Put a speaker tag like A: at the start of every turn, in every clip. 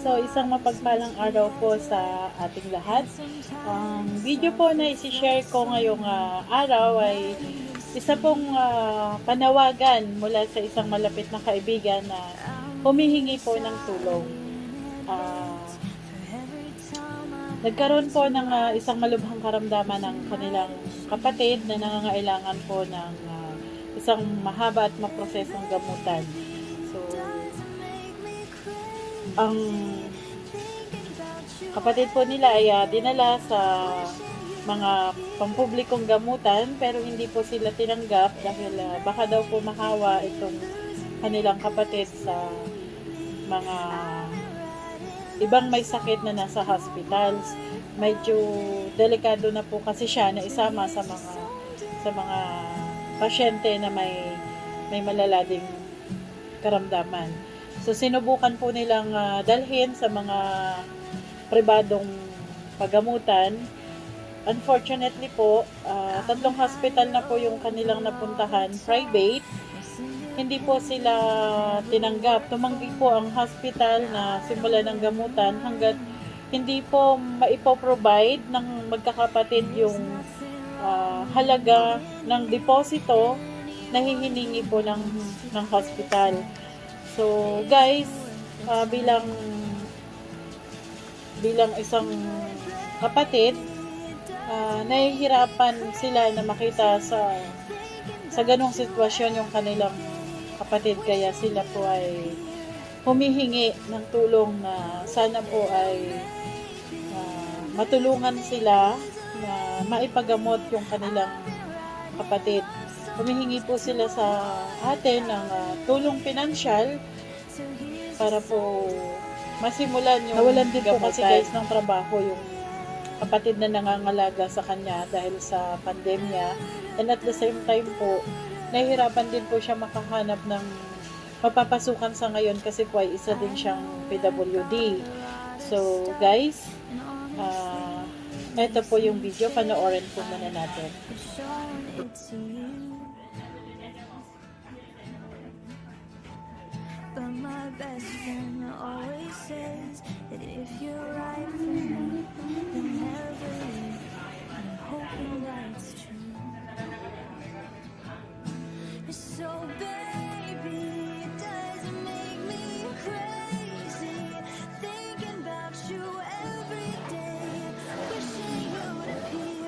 A: So, isang mapagpalang araw po sa ating lahat. Ang video po na isi-share ko ngayong araw ay isa pong panawagan mula sa isang malapit na kaibigan na humihingi po ng tulong. Nagkaroon po ng isang malubhang karamdaman ng kanilang kapatid na nangangailangan po ng isang mahaba at maprosesong gamutan. So, ang kapatid po nila ay dinala sa mga pampublikong gamutan pero hindi po sila tinanggap dahil baka daw po mahawa itong kanilang kapatid sa mga ibang may sakit na nasa hospitals. Medyo delikado na po kasi siya na isama sa mga pasyente na may malala ding karamdaman. So, sinubukan po nilang dalhin sa mga pribadong paggamutan. Unfortunately po, 3 hospital na po yung kanilang napuntahan, private. Hindi po sila tinanggap. Tumanggi po ang hospital na simula ng gamutan hanggat hindi po maipoprovide ng magkakapatid yung halaga ng deposito na hihiningi po ng hospital. So, guys, bilang isang kapatid, nahihirapan sila na makita sa ganong sitwasyon yung kanilang kapatid. Kaya sila po ay humihingi ng tulong na sana po ay matulungan sila na maipagamot yung kanilang kapatid. Humihingi po sila sa atin ng tulong pinansyal para po masimulan yung nawalan din po kasi guys ng trabaho yung kapatid na nangangalaga sa kanya dahil sa pandemya, and at the same time po nahihirapan din po siya makahanap ng mapapasukan sa ngayon kasi po ay isa din siyang PWD. So guys, ito po yung video, panoorin po muna natin.
B: But my best friend always says that if you're right for me, you'll never leave. I'm hoping that's true. So baby, it doesn't make me crazy thinking about you every day, wishing you'd appear.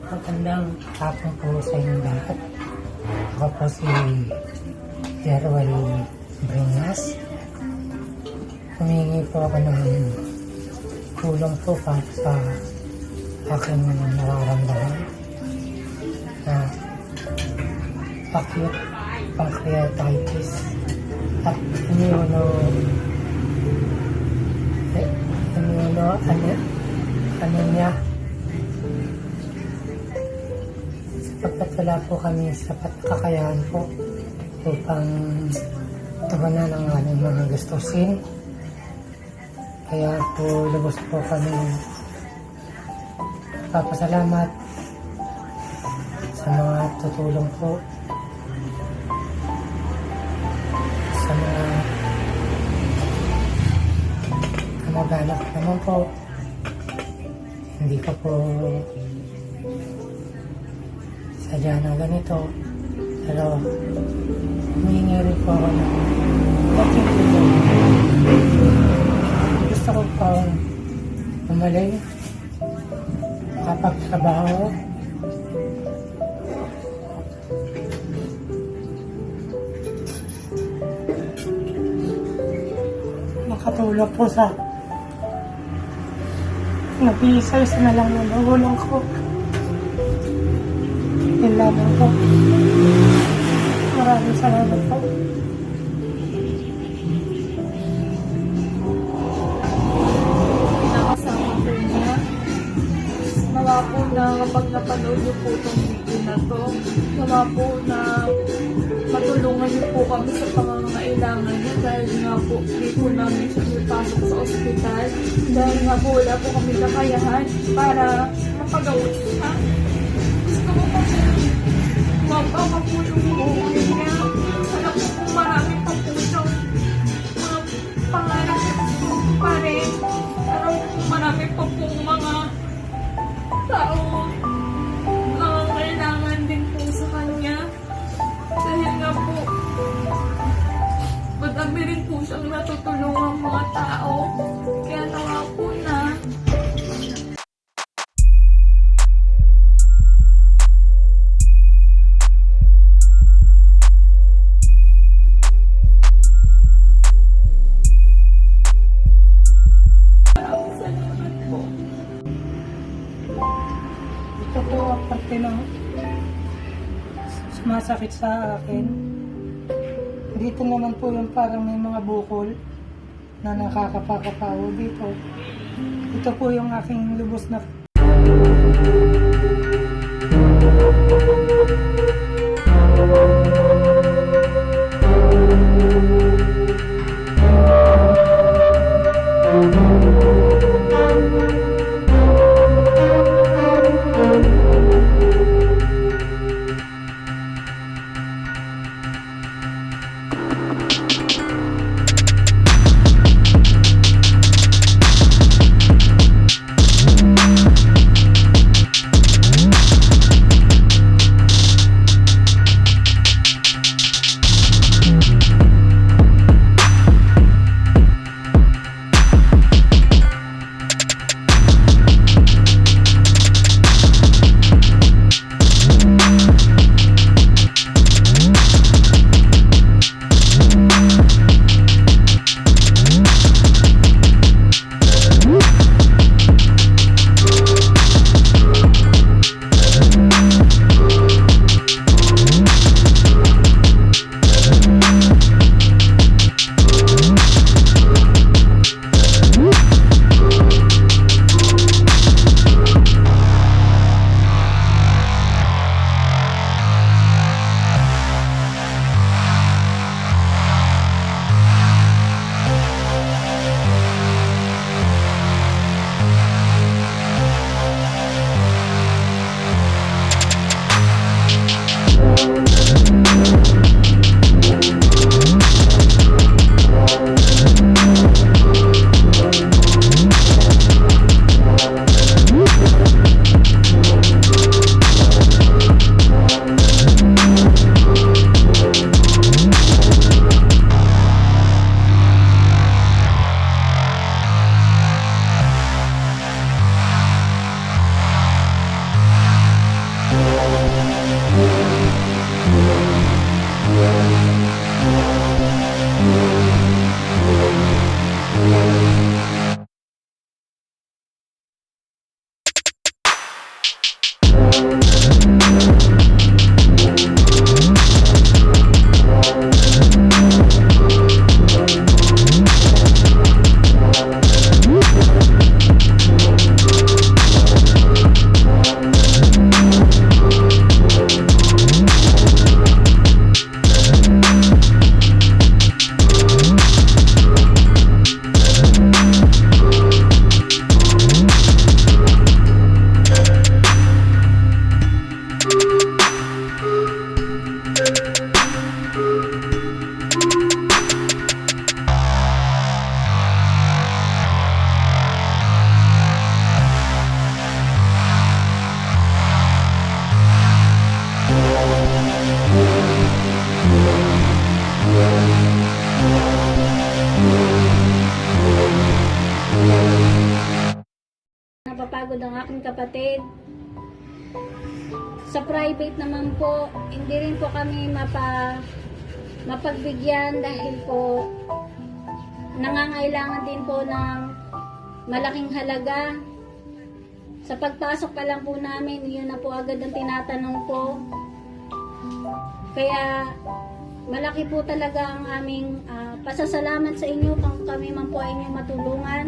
C: Magandang hapon po sa inyong lahat. Ako po si Jerwel Bringas. Humingi po ako ng tulong po para sa aking nararamdaman na acute pancreatitis at anemia. Sapagkat wala po kami sapat na kakayahan po upang tumanan ang aming mga gastusin. Kaya po lubos po kami papasalamat sa mga tutulong po, sa mga kamag-anak naman po. Hindi ko po sadya na ganito, pero humingi rin po ako ng laking tulong. Gusto ko pong umaling, makapagtrabaho, tumulong po sa nag-iisa-isa na lang yung magulang ko. Yun lamang po. Maraming salamat po.
D: Nakasama po niya. Nawa po na kapag napanood niyo po itong video na to, nawa po na matulungan niyo po kami sa pangangailangan niya dahil nga po hindi po namin siya ipasok sa ospital dahil nga po wala po kami kakayahan para mapagawa siya. Gusto ko po mapapapulong po niya. Alam ko po marami pa po siyang mga pangarap pa rin. Alam ko po marami pa po mga tao kailangan din po sa kanya. Dahil nga po, madami rin po siyang natutulungan mga tao. Kaya nawa po na. Maraming salamat po.
C: Ito po ang parte ng sumasakit sa akin. Dito naman po yung parang may mga bukol na nakakapakapaw dito. Ito po yung aking lubos na
E: Napapagod ang aking kapatid. Sa private naman po, hindi rin po kami mapagbigyan dahil po nangangailangan din po ng malaking halaga. Sa pagpasok pa lang po namin, yun na po agad ang tinatanong ko. Kaya malaki po talaga ang aming pasasalamat sa inyo kung kami man po ay inyong matulungan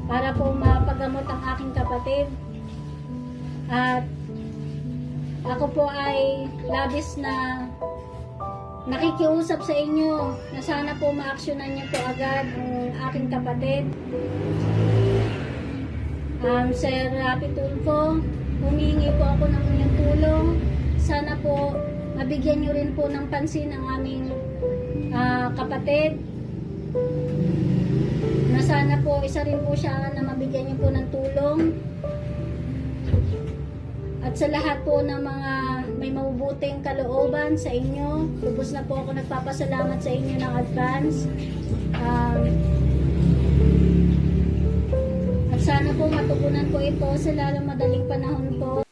E: para po mapagamot ang aking kapatid. At ako po ay labis na nakikiusap sa inyo na sana po maaksyonan niyo po agad ang aking kapatid. Sir Rapi Tulfo, humingi po ako ng inyong tulong. Sana po mabigyan niyo rin po ng pansin ang aming kapatid. Na sana po isa rin po siya na mabigyan niyo po ng tulong. At sa lahat po ng mga may mabubuting kalooban sa inyo, lubos na po ako nagpapasalamat sa inyo ng advance. At sana po matugunan po ito sa lalong madaling panahon po.